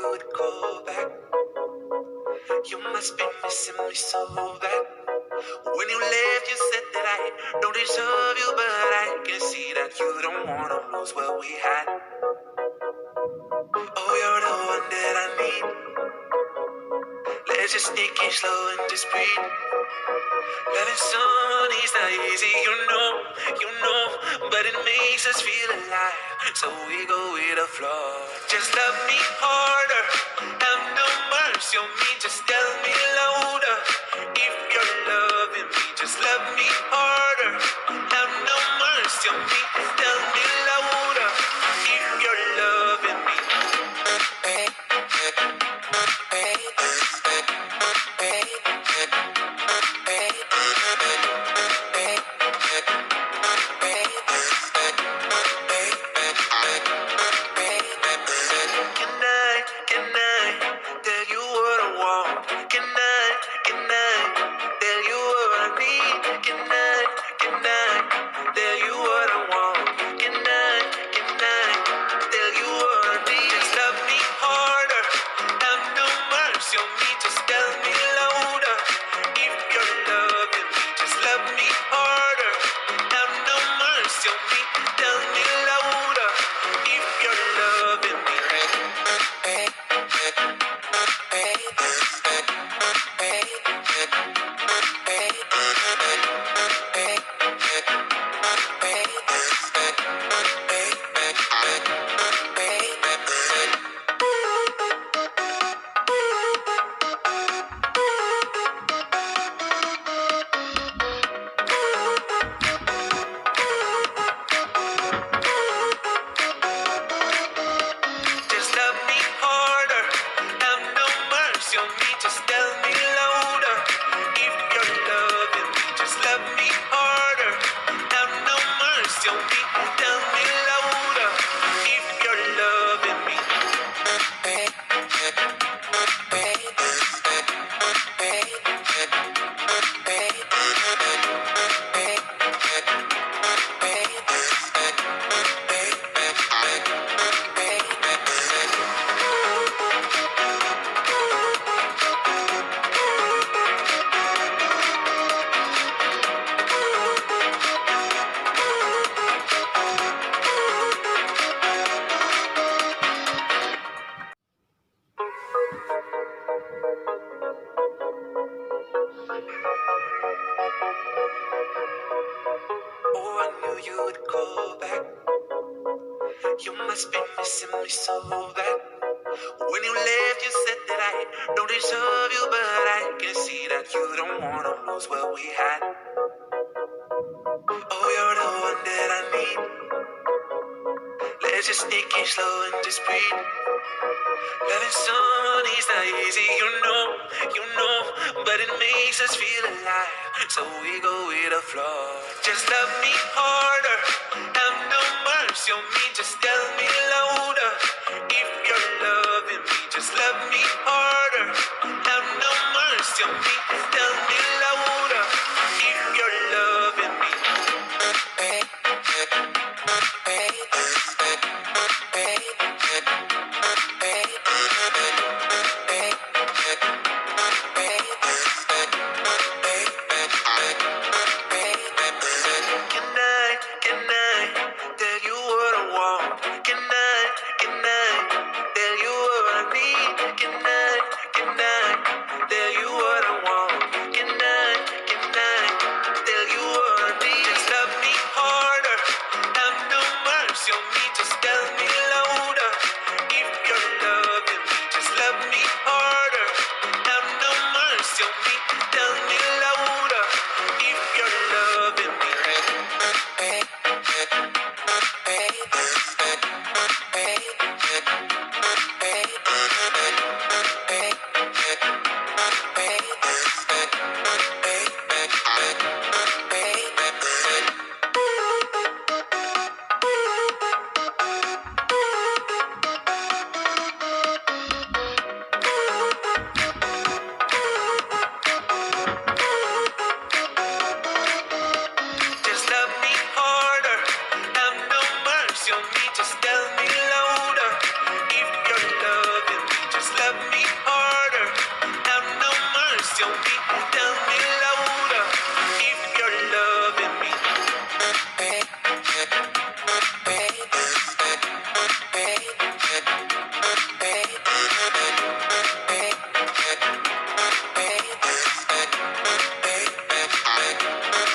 you would call back. You must be missing me so bad. When you left, you said that I don't deserve you, but I can see that you don't wanna lose what we had. Oh, you're the one that I need. Let's just take it slow and just breathe. Loving someone is not easy, you know, but it makes us feel alive, so we go with the flow. Just love me harder, have no mercy on me, just tell me louder. If you're loving me, just love me harder, have no mercy on me, tell me louder. If you're loving me. Oh, I knew you would call back. You must be missing me so bad. When you left, you said that I don't deserve you, but I can see that you don't wanna lose what we had. Oh, you're the one that I need. Let's just take it slow and just breathe. Loving someone is not easy, you know, but it makes us feel alive, so we go with the flow. Just love me harder, have no mercy on me, just tell me